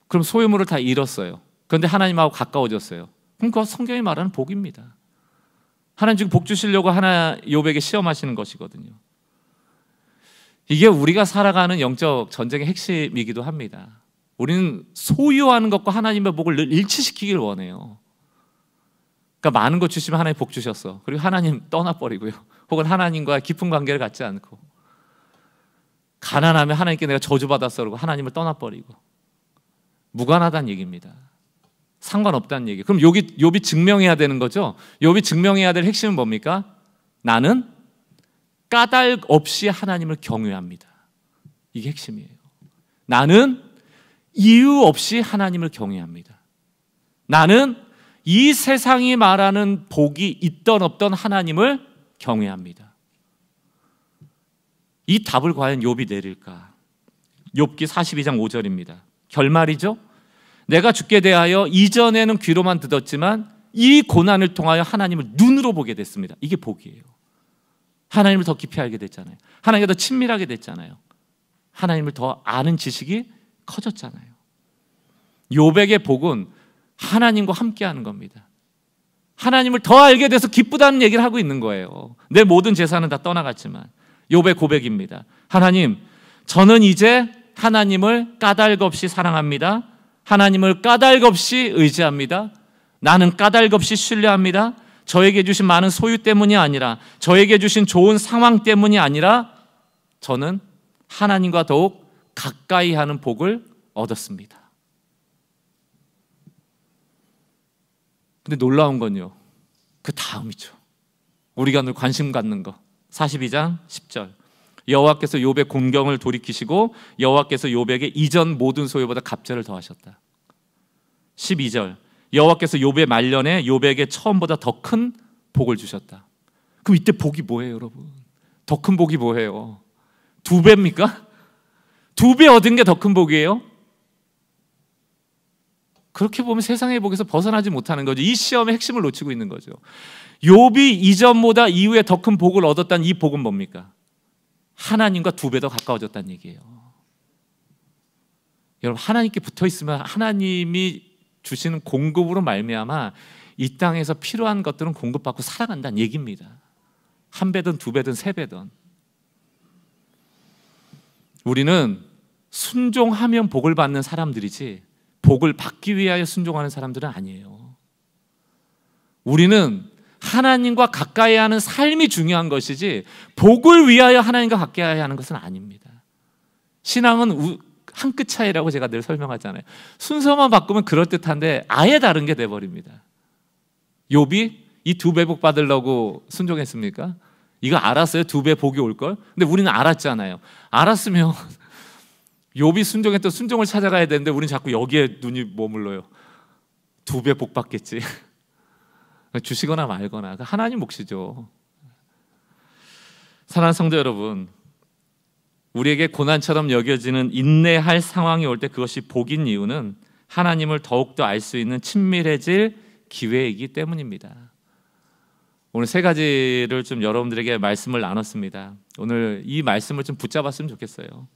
그럼 소유물을 다 잃었어요. 그런데 하나님하고 가까워졌어요. 그럼 그거 성경이 말하는 복입니다. 하나님 지금 복 주시려고 욥에게 시험하시는 것이거든요. 이게 우리가 살아가는 영적 전쟁의 핵심이기도 합니다. 우리는 소유하는 것과 하나님의 복을 늘 일치시키길 원해요. 그러니까 많은 것 주시면 하나님 복 주셨어. 그리고 하나님 떠나버리고요. 혹은 하나님과 깊은 관계를 갖지 않고, 가난하면 하나님께 내가 저주받았어 그러고 하나님을 떠나버리고, 무관하다는 얘기입니다. 상관없다는 얘기. 그럼 욥이 증명해야 되는 거죠. 욥이 증명해야 될 핵심은 뭡니까? 나는 까닭 없이 하나님을 경외합니다. 이게 핵심이에요. 나는 이유 없이 하나님을 경외합니다. 나는 이 세상이 말하는 복이 있던 없던 하나님을 경외합니다. 이 답을 과연 욥이 내릴까? 욥기 42장 5절입니다. 결말이죠. 내가 주께 대하여 이전에는 귀로만 듣었지만 이 고난을 통하여 하나님을 눈으로 보게 됐습니다. 이게 복이에요. 하나님을 더 깊이 알게 됐잖아요. 하나님과 더 친밀하게 됐잖아요. 하나님을 더 아는 지식이 커졌잖아요. 욥에게 복은 하나님과 함께하는 겁니다. 하나님을 더 알게 돼서 기쁘다는 얘기를 하고 있는 거예요. 내 모든 재산은 다 떠나갔지만. 욥의 고백입니다. 하나님, 저는 이제 하나님을 까닭 없이 사랑합니다. 하나님을 까닭 없이 의지합니다. 나는 까닭 없이 신뢰합니다. 저에게 주신 많은 소유 때문이 아니라, 저에게 주신 좋은 상황 때문이 아니라, 저는 하나님과 더욱 가까이 하는 복을 얻었습니다. 근데 놀라운 건요, 그 다음이죠. 우리가 늘 관심 갖는 거. 42장 10절. 여호와께서 욥의 공경을 돌이키시고 여호와께서 욥에게 이전 모든 소유보다 갑절을 더하셨다. 12절. 여호와께서 욥의 말년에 욥에게 처음보다 더 큰 복을 주셨다. 그럼 이때 복이 뭐예요, 여러분? 더 큰 복이 뭐예요? 2배입니까? 2배 얻은 게 더 큰 복이에요? 그렇게 보면 세상의 복에서 벗어나지 못하는 거죠. 이 시험의 핵심을 놓치고 있는 거죠. 욥이 이전보다 이후에 더 큰 복을 얻었다는 이 복은 뭡니까? 하나님과 2배 더 가까워졌다는 얘기예요. 여러분, 하나님께 붙어 있으면 하나님이 주시는 공급으로 말미암아 이 땅에서 필요한 것들은 공급받고 살아간다는 얘기입니다. 1배든 2배든 3배든. 우리는 순종하면 복을 받는 사람들이지 복을 받기 위하여 순종하는 사람들은 아니에요. 우리는 하나님과 가까이 하는 삶이 중요한 것이지 복을 위하여 하나님과 가까이 하는 것은 아닙니다. 신앙은 한 끗 차이라고 제가 늘 설명하잖아요. 순서만 바꾸면 그럴듯한데 아예 다른 게 돼버립니다. 욥이 이 2배 복 받으려고 순종했습니까? 이거 알았어요? 2배 복이 올걸? 근데 우리는 알았잖아요. 알았으면 욥이 순종했던 순종을 찾아가야 되는데 우리는 자꾸 여기에 눈이 머물러요. 2배 복 받겠지. 주시거나 말거나. 하나님 몫이죠. 사랑하는 성도 여러분, 우리에게 고난처럼 여겨지는 인내할 상황이 올 때 그것이 복인 이유는 하나님을 더욱더 알 수 있는 친밀해질 기회이기 때문입니다. 오늘 3가지를 좀 여러분들에게 말씀을 나눴습니다. 오늘 이 말씀을 좀 붙잡았으면 좋겠어요.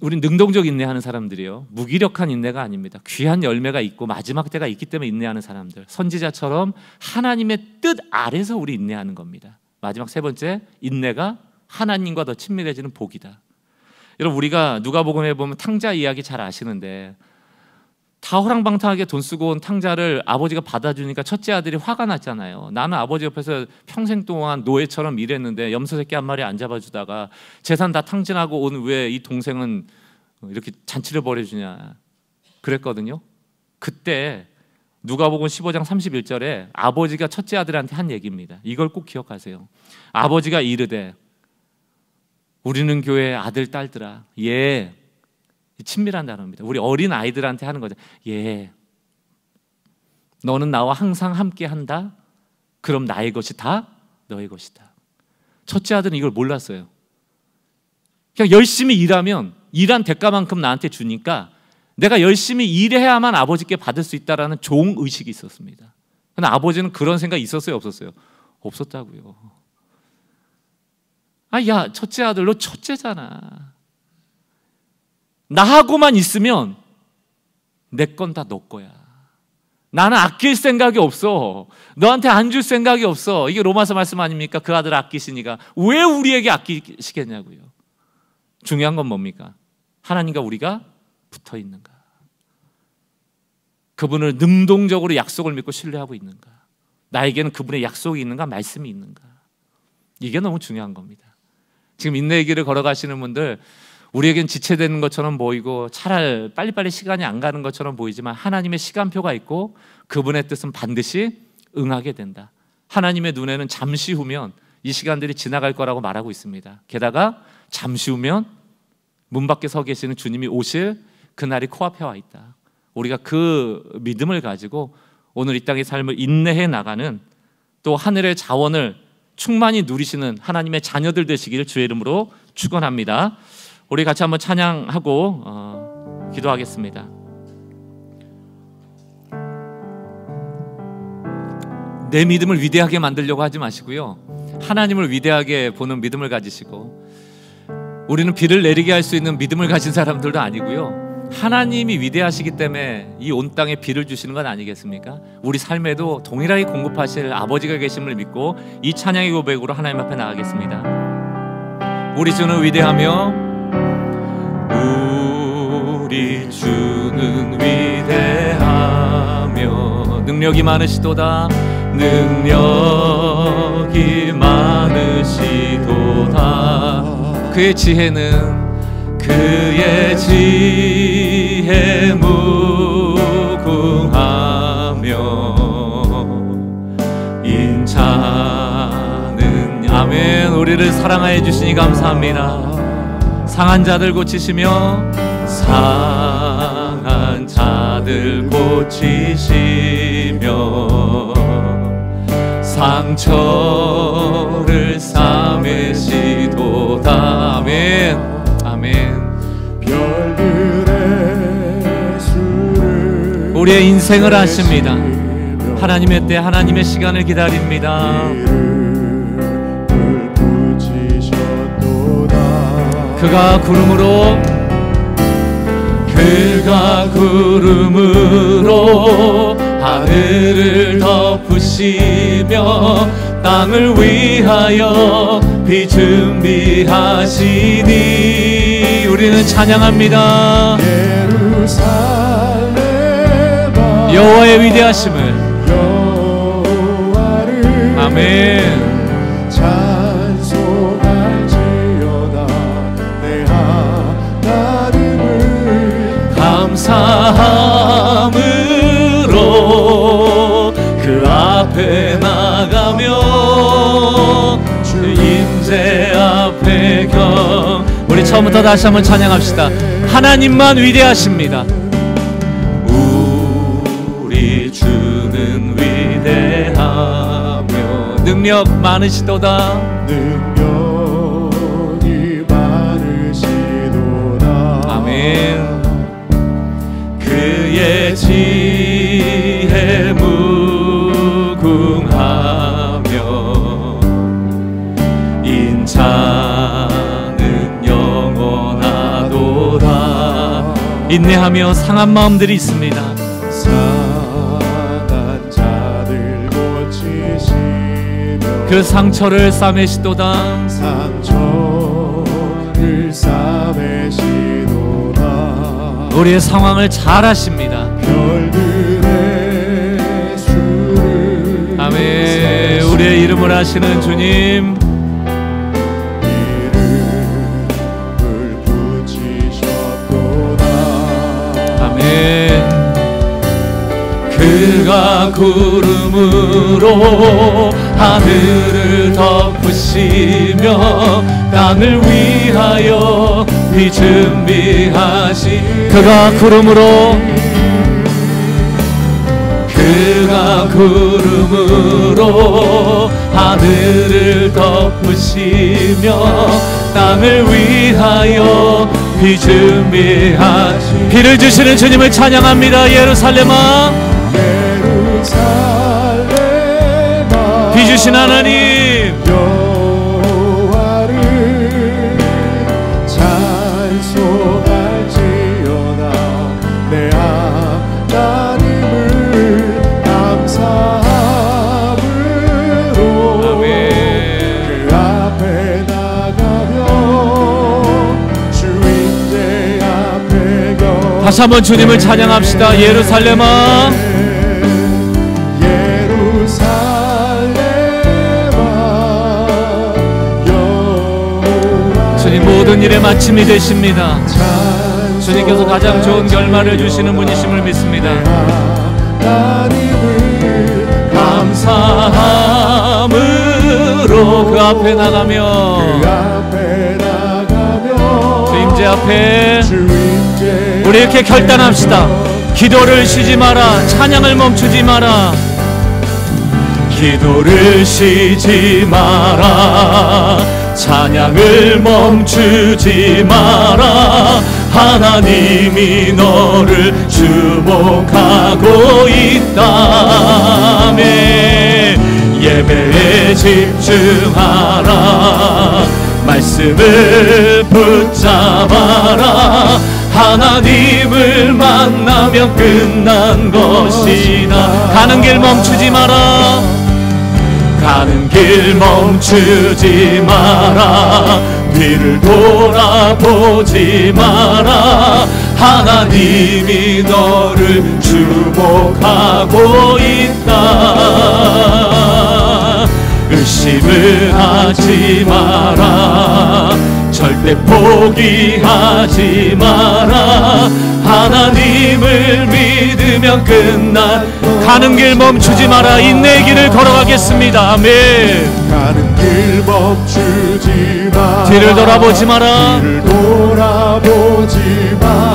우린 능동적 인내하는 사람들이요, 무기력한 인내가 아닙니다. 귀한 열매가 있고 마지막 때가 있기 때문에 인내하는 사람들, 선지자처럼 하나님의 뜻 아래서 우리 인내하는 겁니다. 마지막 3번째, 인내가 하나님과 더 친밀해지는 복이다. 여러분, 우리가 누가복음에 보면 탕자 이야기 잘 아시는데 다 호랑방탕하게 돈 쓰고 온 탕자를 아버지가 받아주니까 첫째 아들이 화가 났잖아요. 나는 아버지 옆에서 평생 동안 노예처럼 일했는데 염소 새끼 한 마리 안 잡아주다가 재산 다 탕진하고 온 왜 이 동생은 이렇게 잔치를 벌여주냐 그랬거든요. 그때 누가복음 15장 31절에 아버지가 첫째 아들한테 한 얘기입니다. 이걸 꼭 기억하세요. 아버지가 이르되, 우리는 교회 아들 딸들아, 친밀한 단어입니다. 우리 어린 아이들한테 하는 거죠. 너는 나와 항상 함께 한다. 그럼 나의 것이 다 너의 것이다. 첫째 아들은 이걸 몰랐어요. 그냥 열심히 일하면 일한 대가만큼 나한테 주니까 내가 열심히 일해야만 아버지께 받을 수 있다라는 종 의식이 있었습니다. 근데 아버지는 그런 생각이 있었어요, 없었어요? 없었다고요. 야, 첫째 아들, 너 첫째잖아. 나하고만 있으면 내 건 다 너 거야. 나는 아낄 생각이 없어. 너한테 안 줄 생각이 없어. 이게 로마서 말씀 아닙니까? 그 아들 아끼시니까. 왜 우리에게 아끼시겠냐고요. 중요한 건 뭡니까? 하나님과 우리가 붙어 있는가? 그분을 능동적으로 약속을 믿고 신뢰하고 있는가? 나에게는 그분의 약속이 있는가? 말씀이 있는가? 이게 너무 중요한 겁니다. 지금 인내의 길을 걸어가시는 분들, 우리에겐 지체되는 것처럼 보이고 차라리 빨리빨리 시간이 안 가는 것처럼 보이지만 하나님의 시간표가 있고 그분의 뜻은 반드시 응하게 된다. 하나님의 눈에는 잠시 후면 이 시간들이 지나갈 거라고 말하고 있습니다. 게다가 잠시 후면 문 밖에 서 계시는 주님이 오실 그날이 코앞에 와 있다. 우리가 그 믿음을 가지고 오늘 이 땅의 삶을 인내해 나가는, 또 하늘의 자원을 충만히 누리시는 하나님의 자녀들 되시기를 주의 이름으로 축원합니다. 우리 같이 한번 찬양하고 기도하겠습니다. 내 믿음을 위대하게 만들려고 하지 마시고요, 하나님을 위대하게 보는 믿음을 가지시고, 우리는 비를 내리게 할 수 있는 믿음을 가진 사람들도 아니고요, 하나님이 위대하시기 때문에 이 온 땅에 비를 주시는 건 아니겠습니까? 우리 삶에도 동일하게 공급하실 아버지가 계심을 믿고 이 찬양의 고백으로 하나님 앞에 나가겠습니다. 우리 주는 위대하며 우리 주는 위대하며 능력이 많으시도다. 능력이 많으시도다. 그의 지혜는 그의 지혜 무궁하며 인자는 아멘. 우리를 사랑하여 주시니 감사합니다. 상한 자들 고치시며 상한 자들 고치시며 상처를 싸매시도다. 아멘. 아멘. 별들의 수를 우리의 인생을 아십니다. 하나님의 때 하나님의 시간을 기다립니다. 그가 구름으로 하늘을 덮으시며 땅을 위하여 비 준비하시니 우리는 찬양합니다. 여호와의 위대하심을 아멘. 감사함으로 그 앞에 나가며 주 임재 앞에 우리 처음부터 다시 한번 찬양합시다. 하나님만 위대하십니다. 우리 주는 위대하며 능력 많으시도다. 능력이 많으시도다. 아멘. 그의 지혜 무궁하며 인자는 영원하도다. 인내하며 상한 마음들이 있습니다. 상한 자들 고치시며 그 상처를 싸매시도다. 상처를 싸매시도다. 우리의 상황을 잘 아십니다. 별들의 수를 아멘. 우리의 이름을 아시는 주님, 이름을 붙이셨도다. 아멘. 그가 구름으로 하늘을 덮으시며 땅을 위하여 비 준비하시 그가 구름으로 하늘을 덮으시며 땅을 위하여 비 준비하시 비를 주시는 주님을 찬양합니다. 예루살렘아 비 주신 하나님 다시 한번 주님을 찬양합시다. 예루살렘아, 주님 모든 일의 마침이 되십니다. 주님께서 가장 좋은 결말을 주시는 분이심을 믿습니다. 감사함으로 그 앞에 나가며 주 임재 앞에 우리 이렇게 결단합시다. 기도를 쉬지 마라. 찬양을 멈추지 마라. 기도를 쉬지 마라. 찬양을 멈추지 마라. 하나님이 너를 주목하고 있다며 예배에 집중하라. 말씀을 붙잡아라. 하나님을 만나면 끝난 것이다. 가는 길 멈추지 마라. 가는 길 멈추지 마라. 뒤를 돌아보지 마라. 하나님이 너를 주목하고 있다. 의심을 하지 마라. 절대 포기하지 마라. 하나님을 믿으면 끝난 가는 길 멈추지 마라. 인내의 길을 걸어가겠습니다. 아멘. 가는 길 멈추지 마라. 뒤를 돌아보지 마라. 뒤를 돌아보지 마라.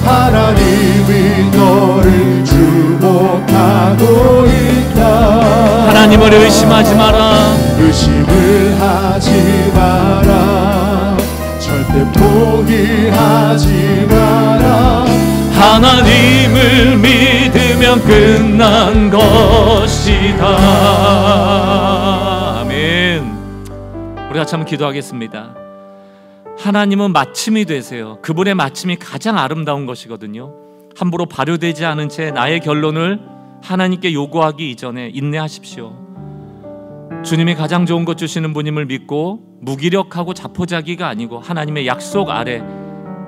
하나님이 너를 주목하고 있다. 하나님을 의심하지 마라. 의심을 하지 마라. 절대 포기하지 마라. 하나님을 믿으면 끝난 것이다. 아멘. 우리 같이 한번 기도하겠습니다. 하나님은 마침이 되세요. 그분의 마침이 가장 아름다운 것이거든요. 함부로 발효되지 않은 채 나의 결론을 하나님께 요구하기 이전에 인내하십시오. 주님이 가장 좋은 것 주시는 분임을 믿고 무기력하고 자포자기가 아니고 하나님의 약속 아래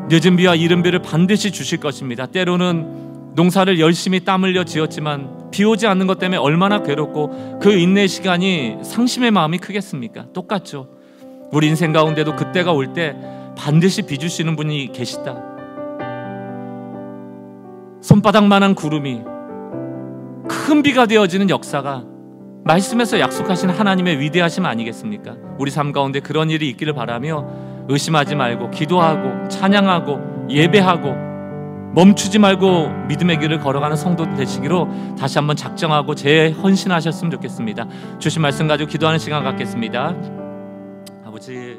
늦은 비와 이른 비를 반드시 주실 것입니다. 때로는 농사를 열심히 땀 흘려 지었지만 비 오지 않는 것 때문에 얼마나 괴롭고 그 인내의 시간이 상심의 마음이 크겠습니까? 똑같죠. 우리 인생 가운데도 그때가 올 때 반드시 비 주시는 분이 계시다. 손바닥만한 구름이 큰 비가 되어지는 역사가 말씀에서 약속하신 하나님의 위대하심 아니겠습니까? 우리 삶 가운데 그런 일이 있기를 바라며 의심하지 말고 기도하고 찬양하고 예배하고 멈추지 말고 믿음의 길을 걸어가는 성도 되시기로 다시 한번 작정하고 재헌신하셨으면 좋겠습니다. 주신 말씀 가지고 기도하는 시간 갖겠습니다. 아버지,